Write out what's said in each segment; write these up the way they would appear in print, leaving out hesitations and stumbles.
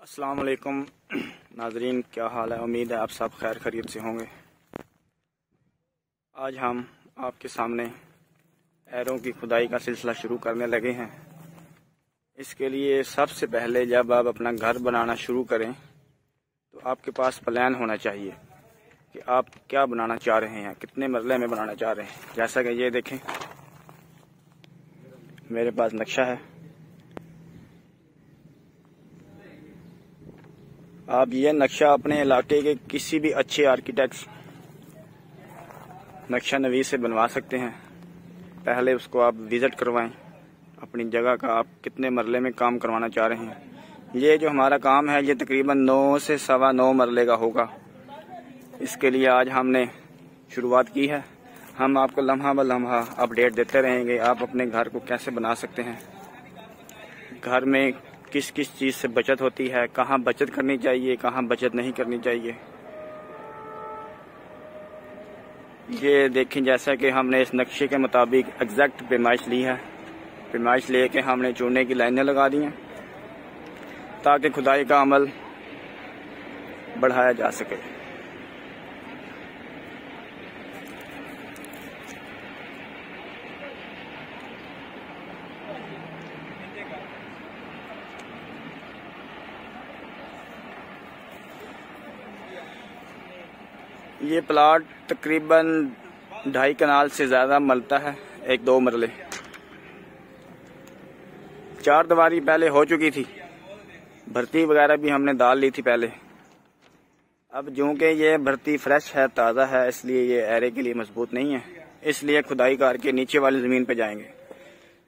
अस्सलाम वालेकुम नाजरीन, क्या हाल है। उम्मीद है आप सब खैर खैरियत से होंगे। आज हम आपके सामने एरों की खुदाई का सिलसिला शुरू करने लगे हैं। इसके लिए सबसे पहले जब आप अपना घर बनाना शुरू करें तो आपके पास प्लान होना चाहिए कि आप क्या बनाना चाह रहे हैं, कितने मरले में बनाना चाह रहे हैं। जैसा कि ये देखें, मेरे पास नक्शा है। आप ये नक्शा अपने इलाके के किसी भी अच्छे आर्किटेक्ट नक्शा नवीस से बनवा सकते हैं। पहले उसको आप विज़िट करवाएं, अपनी जगह का आप कितने मरले में काम करवाना चाह रहे हैं। ये जो हमारा काम है ये तकरीबन 9 से 9.25 मरले का होगा। इसके लिए आज हमने शुरुआत की है। हम आपको लम्हा ब लम्हा अपडेट देते रहेंगे, आप अपने घर को कैसे बना सकते हैं, घर में किस किस चीज़ से बचत होती है, कहाँ बचत करनी चाहिए, कहाँ बचत नहीं करनी चाहिए। ये देखें, जैसा कि हमने इस नक्शे के मुताबिक एग्जैक्ट पैमाइश ली है। पैमाइश लेके हमने चूने की लाइनें लगा दी हैं ताकि खुदाई का अमल बढ़ाया जा सके। ये प्लाट तकरीबन 2.5 कनाल से ज़्यादा मलता है, 1-2 मरले। 4 दीवारी पहले हो चुकी थी, भर्ती वगैरह भी हमने डाल ली थी पहले। अब चूँकि ये भर्ती फ्रेश है, ताज़ा है, इसलिए ये एरे के लिए मजबूत नहीं है। इसलिए खुदाई करके नीचे वाली ज़मीन पे जाएंगे,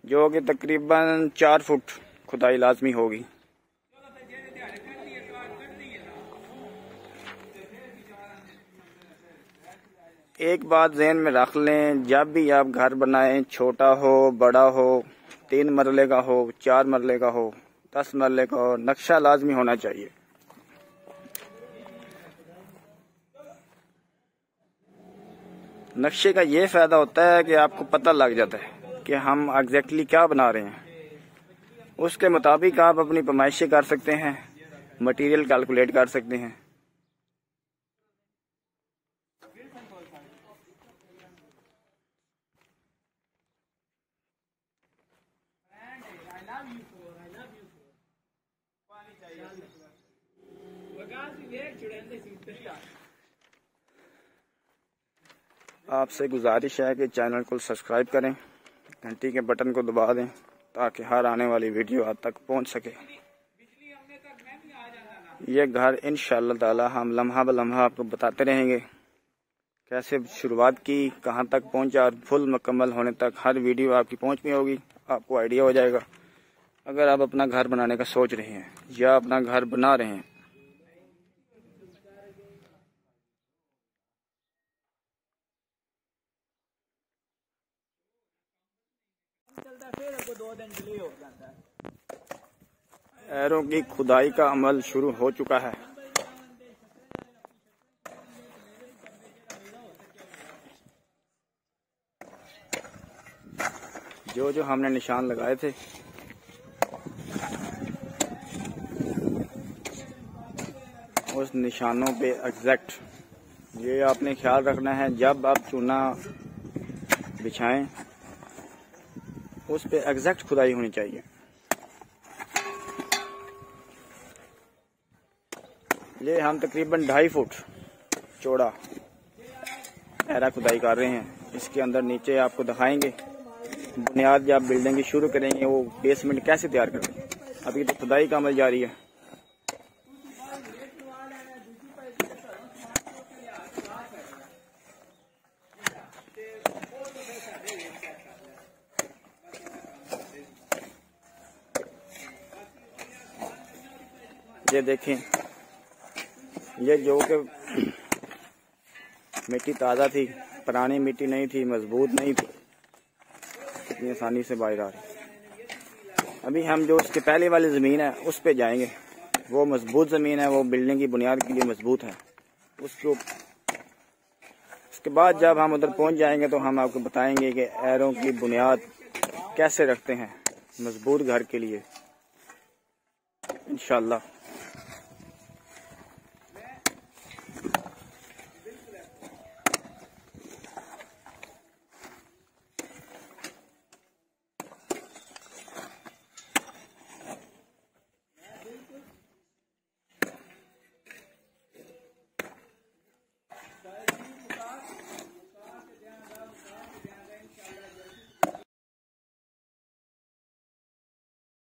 जो कि तकरीबन 4 फुट खुदाई लाजमी होगी। एक बात ज़हन में रख लें, जब भी आप घर बनाएं, छोटा हो बड़ा हो, 3 मरले का हो, 4 मरले का हो, 10 मरले का हो, नक्शा लाजमी होना चाहिए। नक्शे का ये फ़ायदा होता है कि आपको पता लग जाता है कि हम एग्जैक्टली क्या बना रहे हैं। उसके मुताबिक आप अपनी पैमाइशें कर सकते हैं, मटेरियल कैलकुलेट कर सकते हैं। आपसे गुजारिश है कि चैनल को सब्सक्राइब करें, घंटी के बटन को दबा दें ताकि हर आने वाली वीडियो आप तक पहुंच सके। ये घर इंशाअल्लाह ताला हम लम्हा ब लम्हा आपको बताते रहेंगे, कैसे शुरुआत की, कहां तक पहुंचा, और फुल मुकम्मल होने तक हर वीडियो आपकी पहुंच में होगी। आपको आइडिया हो जाएगा। अगर आप अपना घर बनाने का सोच रहे हैं या अपना घर बना रहे हैं, एरों की खुदाई का अमल शुरू हो चुका है। जो हमने निशान लगाए थे उस निशानों पे एग्जैक्ट ये आपने ख्याल रखना है। जब आप चूना बिछाएं उस पे एग्जैक्ट खुदाई होनी चाहिए। ये हम तकरीबन 2.5 फुट चौड़ा एरा खुदाई कर रहे हैं। इसके अंदर नीचे आपको दिखाएंगे बुनियाद जब बिल्डिंग की शुरू करेंगे वो बेसमेंट कैसे तैयार करेंगे। अभी तो खुदाई का अमल जारी है। ये देखें, ये जो कि मिट्टी ताज़ा थी, पुरानी मिट्टी नहीं थी, मजबूत नहीं थी, इतनी आसानी से बाहर आ रही। अभी हम जो उसके पहले वाली ज़मीन है उस पे जाएंगे। वो मजबूत ज़मीन है, वो बिल्डिंग की बुनियाद के लिए मजबूत है। उसके बाद जब हम उधर पहुंच जाएंगे तो हम आपको बताएंगे कि एरों की बुनियाद कैसे रखते हैं मजबूत घर के लिए इंशाअल्लाह।